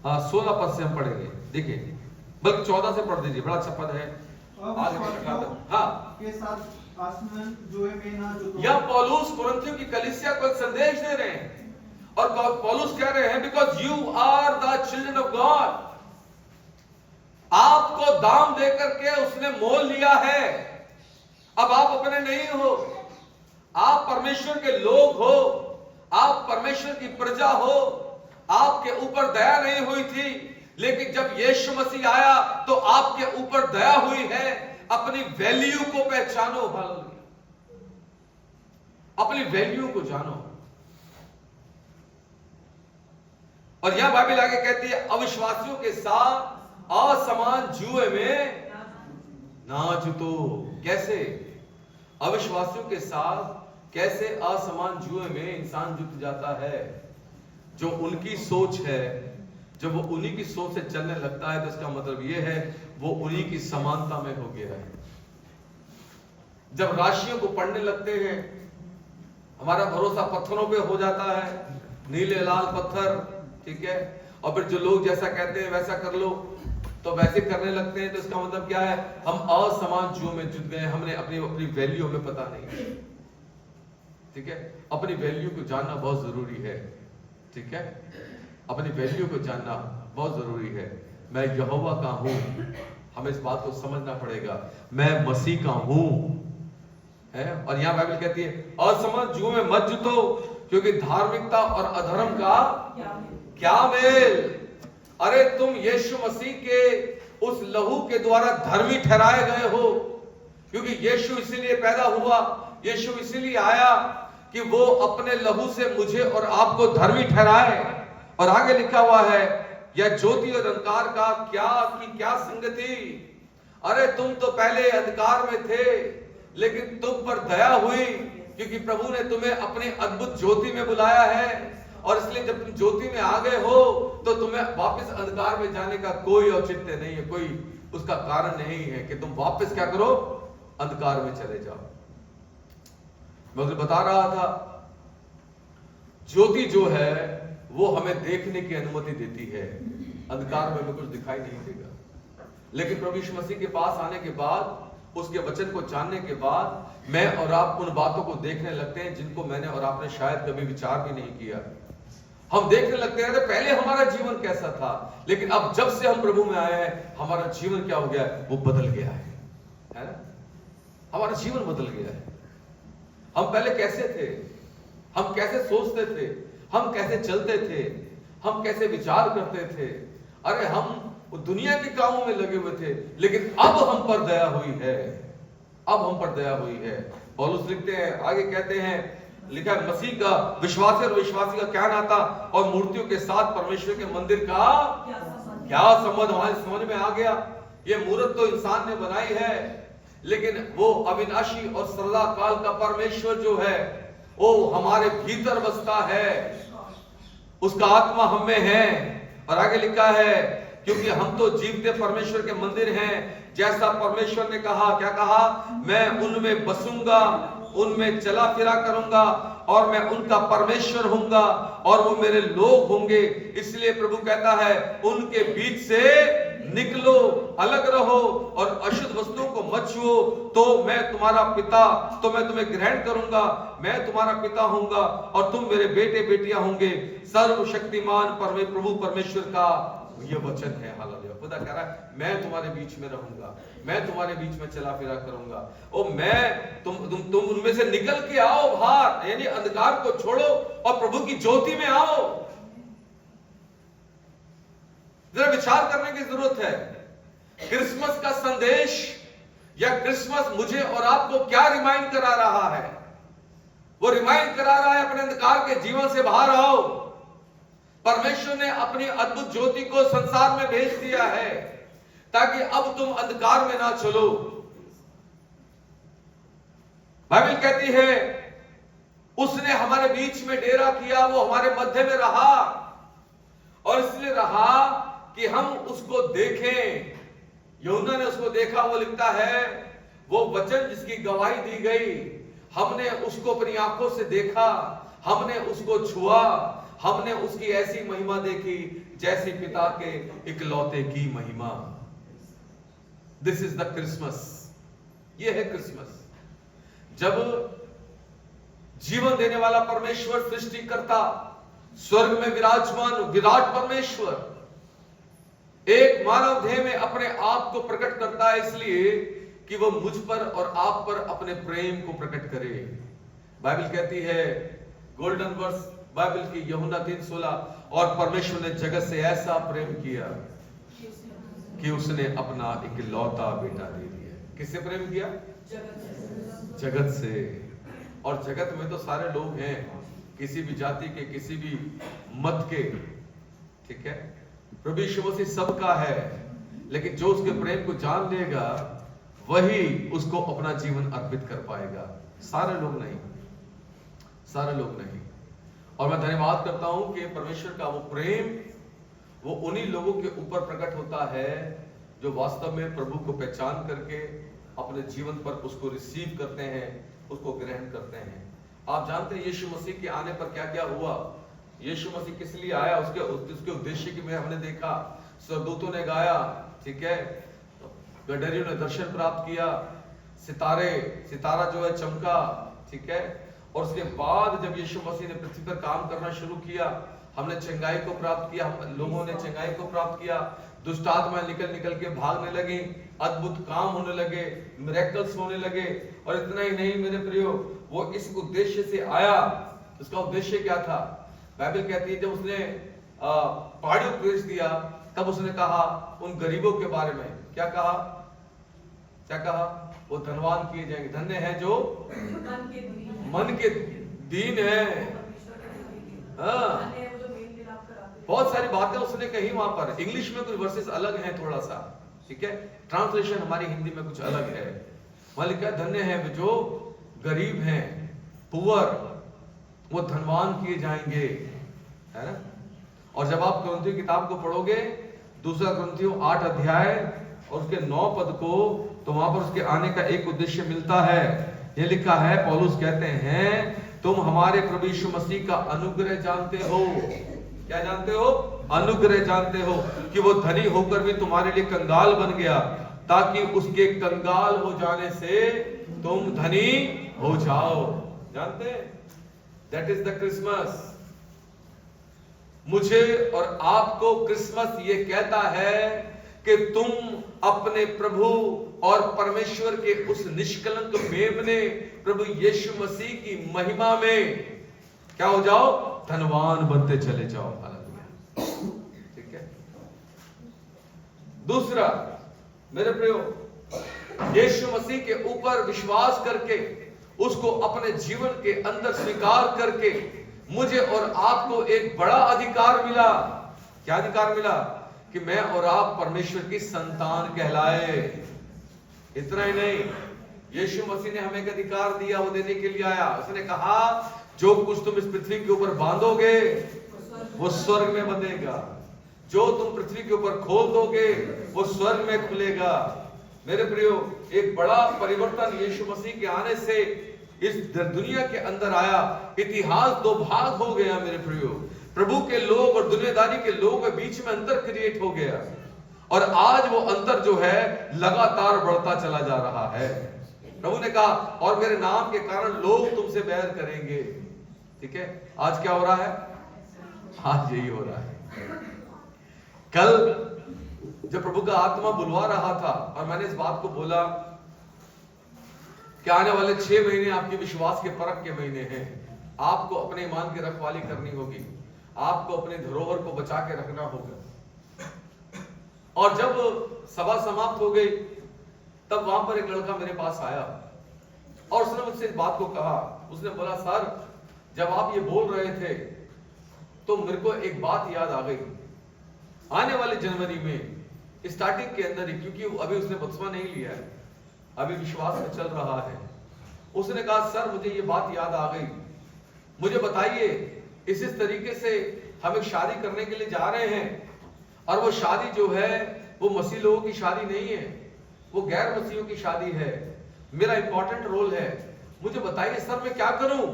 16 पद से हम पढ़ेंगे। देखिए, बल्कि 14 से पढ़ दीजिए, बड़ा अच्छा पद है। या पौलुस कुरिन्थियों की कलीसिया को एक संदेश दे रहे हैं, और पौलुस कह रहे हैं, because you are the children of God. आपको दाम देकर के उसने मोल लिया है। अब आप अपने नहीं हो, आप परमेश्वर के लोग हो, आप परमेश्वर की प्रजा हो। आपके ऊपर दया नहीं हुई थी, लेकिन जब यीशु मसीह आया तो आपके ऊपर दया हुई है। अपनी वैल्यू को पहचानो। हालेलुया। अपनी वैल्यू को जानो। और यह बाइबल आगे कहती है, अविश्वासियों के साथ असमान जुए में ना जुतो। कैसे? अविश्वासियों के साथ कैसे असमान जुए में इंसान जुट जाता है? जो उनकी सोच है, जब वो उन्हीं की सोच से चलने लगता है, तो इसका मतलब यह है वो उन्हीं की समानता में हो गया है। जब राशियों को पढ़ने लगते हैं, हमारा भरोसा पत्थरों पे हो जाता है, नीले लाल पत्थर, ठीक है। और फिर जो लोग जैसा कहते हैं वैसा कर लो, तो वैसे करने लगते हैं, तो इसका मतलब क्या है, हम असमान जुओं में जुट गए, हमने अपनी अपनी वैल्यू हमें पता नहीं। ठीक है, अपनी वैल्यू को जानना बहुत जरूरी है। ठीक है, अपनी वैल्यू को जानना बहुत जरूरी है। मैं यहोवा का हूं, हमें इस बात को समझना पड़ेगा, मैं मसीह का हूं है। और यहां बाइबल कहती है असमान जुओं में मत जुटो, क्योंकि धार्मिकता और अधर्म का क्या मेल। अरे तुम यीशु मसीह के उस लहू के द्वारा धर्मी ठहराए गए हो, क्योंकि यीशु इसीलिए पैदा हुआ, यीशु इसीलिए आया कि वो अपने लहू से मुझे और आपको धर्मी ठहराए। और आगे लिखा हुआ है, यह ज्योति और अंधकार का क्या संगति। अरे तुम तो पहले अंधकार में थे, लेकिन तुम पर दया हुई, क्योंकि प्रभु ने तुम्हें अपनी अद्भुत ज्योति में बुलाया है। और इसलिए जब तुम ज्योति में आ गए हो, तो तुम्हें वापस अंधकार में जाने का कोई औचित्य नहीं है, कोई उसका कारण नहीं है कि तुम वापस क्या करो, अंधकार में चले जाओ। मैं उसे बता रहा था, ज्योति जो है वो हमें देखने की अनुमति देती है, अंधकार में हमें कुछ दिखाई नहीं देगा। लेकिन प्रभु यीशु मसीह के पास आने के बाद, उसके वचन को जानने के बाद, मैं और आप उन बातों को देखने लगते हैं जिनको मैंने और आपने शायद कभी विचार भी नहीं किया। हम देखने लगते हैं, अरे पहले हमारा जीवन कैसा था, लेकिन अब जब से हम प्रभु में आए हैं, हमारा जीवन क्या हो गया है, वो बदल गया है ना। हमारा जीवन बदल गया है। हम पहले कैसे थे, हम कैसे सोचते थे, हम कैसे चलते थे, हम कैसे विचार करते थे, अरे हम दुनिया के कामों में लगे हुए थे, लेकिन अब हम पर दया हुई है, अब हम पर दया हुई है। पौलुस लिखते हैं, आगे कहते हैं, लिखा है, मसीह का विश्वासी और विश्वासी का क्या नाता, और मूर्तियों के साथ परमेश्वर के मंदिर का क्या संबंध। हमारी समझ में आ गया, ये मूर्त तो इंसान ने बनाई है, लेकिन वो अविनाशी और सदा काल का परमेश्वर जो है, वो हमारे भीतर बसता है, उसका आत्मा हम में है। और आगे लिखा है, क्योंकि हम तो जीवते परमेश्वर के मंदिर हैं, जैसा परमेश्वर ने कहा, क्या कहा, मैं उनमें बसूंगा, उनमें चला फिरा करूंगा, और मैं उनका परमेश्वर होऊंगा, और वो मेरे लोग होंगे। इसलिए प्रभु कहता है, उनके बीच से निकलो, अलग रहो, और अशुद्ध वस्तुओं को मत छुओ, तो मैं तुम्हारा पिता, तो मैं तुम्हें ग्रहण करूंगा, मैं तुम्हारा पिता होऊंगा, और तुम मेरे बेटे बेटियां होंगे। सर्वशक्तिमान प्रभु परमेश्वर का ये वचन है। हालेलुया। खुदा कह रहा है, मैं तुम्हारे बीच में रहूंगा, मैं तुम्हारे बीच में चला फिरा करूंगा, और मैं तुम उनमें से निकल के आओ बाहर, यानी अंधकार को छोड़ो और प्रभु की ज्योति में आओ। जरा विचार करने की जरूरत है, क्रिसमस का संदेश या क्रिसमस मुझे और आपको क्या रिमाइंड करा रहा है। वो रिमाइंड करा रहा है, अपने अंधकार के जीवन से बाहर आओ। परमेश्वर ने अपनी अद्भुत ज्योति को संसार में भेज दिया है, ताकि अब तुम अंधकार में ना चलो। बाइबल कहती है, उसने हमारे बीच में डेरा किया, वो हमारे मध्य में रहा, और इसलिए रहा कि हम उसको देखें। यूहन्ना ने उसको देखा, वो लिखता है, वो वचन जिसकी गवाही दी गई, हमने उसको अपनी आंखों से देखा, हमने उसको छुआ, हमने उसकी ऐसी महिमा देखी जैसी पिता के इकलौते की महिमा। This is the Christmas. ये है क्रिसमस, जब जीवन देने वाला परमेश्वर, सृष्टिकर्ता, स्वर्ग में विराजमान विराट परमेश्वर एक मानव देह में अपने आप को प्रकट करता है, इसलिए कि वो मुझ पर और आप पर अपने प्रेम को प्रकट करे। बाइबल कहती है, गोल्डन वर्स बाइबल की यूहन्ना 3:16, और परमेश्वर ने जगत से ऐसा प्रेम किया कि उसने अपना इकलौता बेटा दे दिया। किससे प्रेम किया? जगत से। और जगत में तो सारे लोग हैं, किसी भी जाति के, किसी भी मत के, ठीक है। प्रभु यीशु मसीह सबका है, लेकिन जो उसके प्रेम को जान लेगा वही उसको अपना जीवन अर्पित कर पाएगा। सारे लोग नहीं, सारे लोग नहीं। और मैं धन्यवाद करता हूं कि परमेश्वर का वो प्रेम वो उन्हीं लोगों के ऊपर प्रकट होता है जो वास्तव में प्रभु को पहचान करके अपने जीवन पर उसको रिसीव करते हैं, उसको ग्रहण करते हैं। आप जानते हैं यीशु मसीह के आने पर क्या क्या हुआ। यीशु मसीह किस लिए आया, उसके उद्देश्य की में हमने देखा, स्वर्गदूतों ने गाया, ठीक है, गडरियों ने दर्शन प्राप्त किया, सितारा जो है चमका, ठीक है। और उसके बाद जब यीशु मसीह ने पृथ्वी पर काम करना शुरू किया, हमने चंगाई को प्राप्त किया, हम लोगों ने चंगाई को प्राप्त किया, दुष्ट आत्माएं निकल के भागने लगी, अद्भुत काम होने लगे, मिरेकल्स होने लगे। और इतना ही नहीं मेरे प्रियो, वो इस उद्देश्य से आया। उसका उद्देश्य क्या था? बाइबल कहती है जब उसने पहाड़ी उपदेश दिया, तब उसने कहा उन गरीबों के बारे में, क्या कहा? वो धनवान किए जाएंगे, धन्य है जो मन के दीन है। हाँ, बहुत सारी बातें उसने कही वहां पर। इंग्लिश में कुछ वर्सेस अलग हैं थोड़ा सा, ठीक है, ट्रांसलेशन हमारी हिंदी में कुछ अलग है। वहां लिखा धन्य है जो गरीब हैं, पुअर, वो धनवान किए जाएंगे, है ना। और जब आप कुरिन्थियों की किताब को पढ़ोगे, दूसरा कुरिन्थियों 8 अध्याय और उसके 9 पद को, तो वहां पर उसके आने का एक उद्देश्य मिलता है। ये लिखा है, पौलुस कहते हैं तुम हमारे प्रभु यीशु मसीह का अनुग्रह जानते हो। क्या जानते हो? अनुग्रह जानते हो कि वो धनी होकर भी तुम्हारे लिए कंगाल बन गया, ताकि उसके कंगाल हो जाने से तुम धनी हो जाओ। जानते हैं? That is the Christmas. मुझे और आपको क्रिसमस ये कहता है कि तुम अपने प्रभु और परमेश्वर के उस निष्कलंक मेमने प्रभु यीशु मसीह की महिमा में क्या हो जाओ? धनवान बनते चले जाओ। ठीक है। दूसरा, मेरे प्रियो, यीशु मसीह के ऊपर विश्वास करके, उसको अपने जीवन के अंदर स्वीकार करके, मुझे और आपको एक बड़ा अधिकार मिला। क्या अधिकार मिला? कि मैं और आप परमेश्वर की संतान कहलाए। इतना ही नहीं, यीशु मसीह ने हमें एक अधिकार दिया, वो देने के लिए आया। उसने कहा जो कुछ तुम इस पृथ्वी के ऊपर बांधोगे वो स्वर्ग में बंधेगा, जो तुम पृथ्वी के ऊपर खोल दोगे वो स्वर्ग में खुलेगा। मेरे प्रियो, एक बड़ा परिवर्तन यीशु मसीह के आने से इस दुनिया के अंदर आया। इतिहास 2 भाग हो गया मेरे प्रियो। प्रभु के लोग और दुनियादारी के लोगों के बीच में अंतर क्रिएट हो गया, और आज वो अंतर जो है लगातार बढ़ता चला जा रहा है। प्रभु ने कहा और मेरे नाम के कारण लोग तुमसे बैर करेंगे। ठीक है, आज क्या हो रहा है? आज यही हो रहा है। कल जब प्रभु का आत्मा बुलवा रहा था और मैंने इस बात को बोला कि आने वाले 6 महीने आपके विश्वास के परख के महीने हैं। आपको अपने ईमान की रखवाली करनी होगी, आपको अपने धरोहर को बचा के रखना होगा। और जब सभा समाप्त हो गई, तब वहां पर एक लड़का मेरे पास आया और उसने मुझसे इस बात को कहा। उसने बोला, सर जब आप ये बोल रहे थे तो मेरे को एक बात याद आ गई। आने वाले जनवरी में स्टार्टिंग के अंदर ही, क्योंकि अभी उसने बपतिस्मा नहीं लिया है, अभी विश्वास में चल रहा है, उसने कहा सर मुझे ये बात याद आ गई, मुझे बताइए इस तरीके से हम एक शादी करने के लिए जा रहे हैं, और वो शादी जो है वो मसीह लोगों की शादी नहीं है, वो गैर मसीहियों की शादी है। मेरा इंपॉर्टेंट रोल है, मुझे बताइए सर मैं क्या करूं?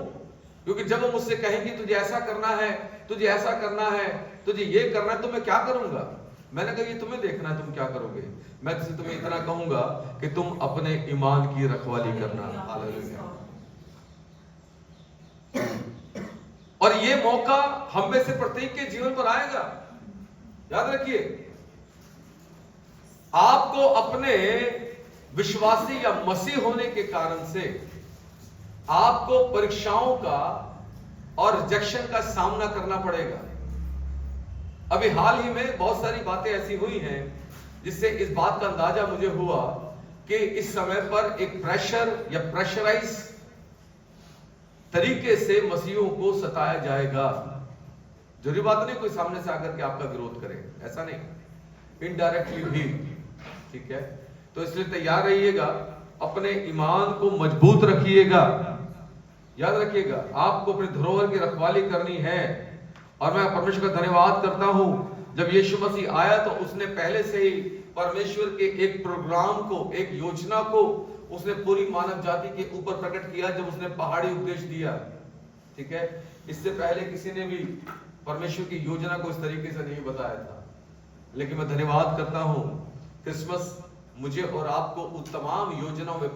क्योंकि जब वो मुझसे कहेंगे तुझे ऐसा करना है, तुझे ऐसा करना है, तुझे ये करना है, तो मैं क्या करूंगा? मैंने कहा ये तुम्हें देखना है तुम क्या करोगे। मैं तुम्हें इतना कहूंगा कि तुम अपने ईमान की रखवाली करना। हालेलुया। और ये मौका हम में से प्रत्येक के जीवन पर आएगा। याद रखिए, आपको अपने विश्वासी या मसीह होने के कारण से आपको परीक्षाओं का और रिजेक्शन का सामना करना पड़ेगा। अभी हाल ही में बहुत सारी बातें ऐसी हुई हैं जिससे इस बात का अंदाजा मुझे हुआ कि इस समय पर एक प्रेशर या प्रेशराइज तरीके से मसीहों को सताया जाएगा। जरूरी बात नहीं कोई सामने से आकर के आपका विरोध करे, ऐसा नहीं, इनडायरेक्टली भी। ठीक है, तो इसलिए तैयार रहिएगा, अपने ईमान को मजबूत रखिएगा। याद रखिएगा आपको अपनी धरोहर की रखवाली करनी है। और मैं परमेश्वर का धन्यवाद करता हूं, जब यीशु मसीह आया तो उसने पहले से ही परमेश्वर के एक प्रोग्राम को, एक योजना को उसने पूरी मानव जाति के ऊपर प्रकट किया जब उसने पहाड़ी उपदेश दिया। ठीक है, इससे पहले किसी ने भी परमेश्वर की योजना को इस तरीके से नहीं बताया था। लेकिन मैं धन्यवाद करता हूं क्रिसमस मुझे और आपको उन तमाम योजनाओं में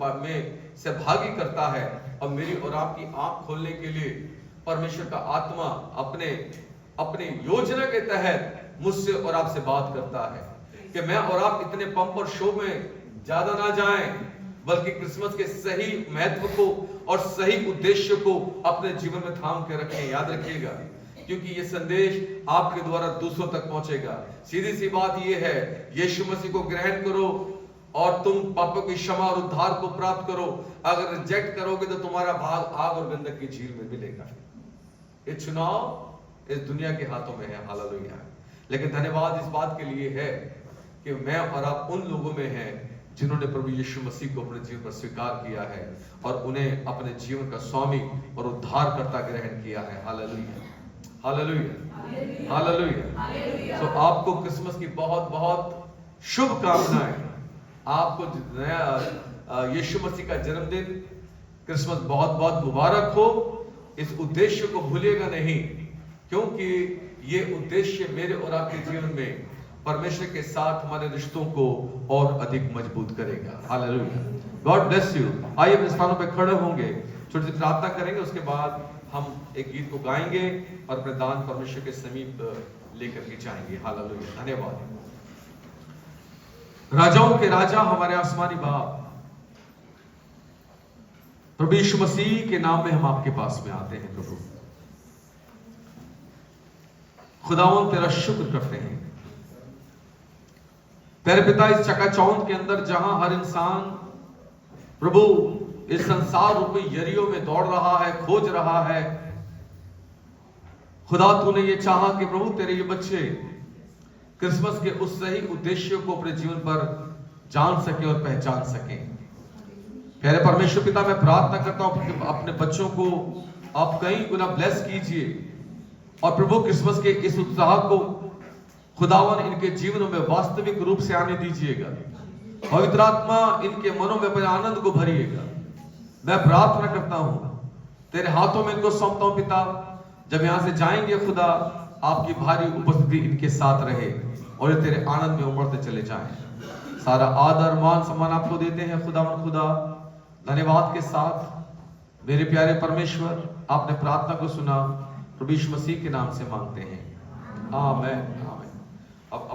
सहभागी करता है और मेरी और आपकी आंख खोलने के लिए परमेश्वर का आत्मा अपने योजना के तहत मुझसे और आपसे बात करता है कि मैं और आप इतने पंप और शो में ज्यादा ना जाएं, बल्कि क्रिसमस के सही महत्व को और सही उद्देश्य को अपने जीवन में थाम के रखें। याद रखिएगा, क्योंकि ये संदेश आपके द्वारा दूसरों तक पहुंचेगा। सीधी सी बात ये है, यीशु मसीह को ग्रहण करो और तुम पापों की क्षमा और उद्धार को प्राप्त करो। अगर रिजेक्ट करोगे तो तुम्हारा भाग आग और गंधक की झील में मिलेगा। ये चुनाव इस दुनिया के हाथों में है। हालेलुया। लेकिन धन्यवाद इस बात के लिए है कि मैं और आप उन लोगों में हैं जिन्होंने प्रभु यीशु मसीह को अपने जीवन पर स्वीकार किया है और उन्हें अपने जीवन का स्वामी और उद्धारकर्ता ग्रहण किया है। Hallelujah, hallelujah, hallelujah. तो आपको क्रिसमस की बहुत बहुत शुभकामनाएं। आपको नया यीशु मसीह का जन्मदिन क्रिसमस बहुत बहुत मुबारक हो। इस उद्देश्य को भूलिएगा नहीं, क्योंकि ये उद्देश्य मेरे और आपके जीवन में परमेश्वर के साथ हमारे रिश्तों को और अधिक मजबूत करेगा। Hallelujah, God bless you. आइए अपने स्थानों पे खड़े होंगे, छोटी सी प्रार्थना करेंगे, उसके बाद हम एक गीत को गाएंगे और अपने दान परमेश्वर के समीप लेकर के जाएंगे। हालेलुया, धन्यवाद। राजाओं के राजा हमारे आसमानी बाप, प्रभु यीशु मसीह के नाम में हम आपके पास में आते हैं। प्रभु खुदावंद तेरा शुक्र करते हैं तेरे पिता, इस चकाचौंध के अंदर जहां हर इंसान प्रभु इस संसार रूपी यरियों में दौड़ रहा है, खोज रहा है, खुदा तूने ये चाहा कि प्रभु तेरे ये बच्चे क्रिसमस के उस सही उद्देश्य को अपने जीवन पर जान सके और पहचान सके। प्यारे परमेश्वर पिता, मैं प्रार्थना करता हूं कि अपने बच्चों को आप कई गुना ब्लेस कीजिए और प्रभु क्रिसमस के इस उत्साह को खुदावन इनके जीवनों में वास्तविक रूप से आने दीजिएगा। पवित्र आत्मा इनके मनों में अपने आनंद को भरिएगा। मैं प्रार्थना करता हूं, तेरे हाथों में इनको सौंपता हूं पिता। जब यहां से जाएंगे खुदा, आपकी भारी उपस्थिति इनके साथ रहे और ये तेरे आनंद में उमड़ते चले जाएं। सारा आदर मान सम्मान आपको देते हैं खुदावन। खुदा धन्यवाद के साथ मेरे प्यारे परमेश्वर, आपने प्रार्थना को सुना, प्रभु यीशु मसीह के नाम से मांगते हैं, आमीन।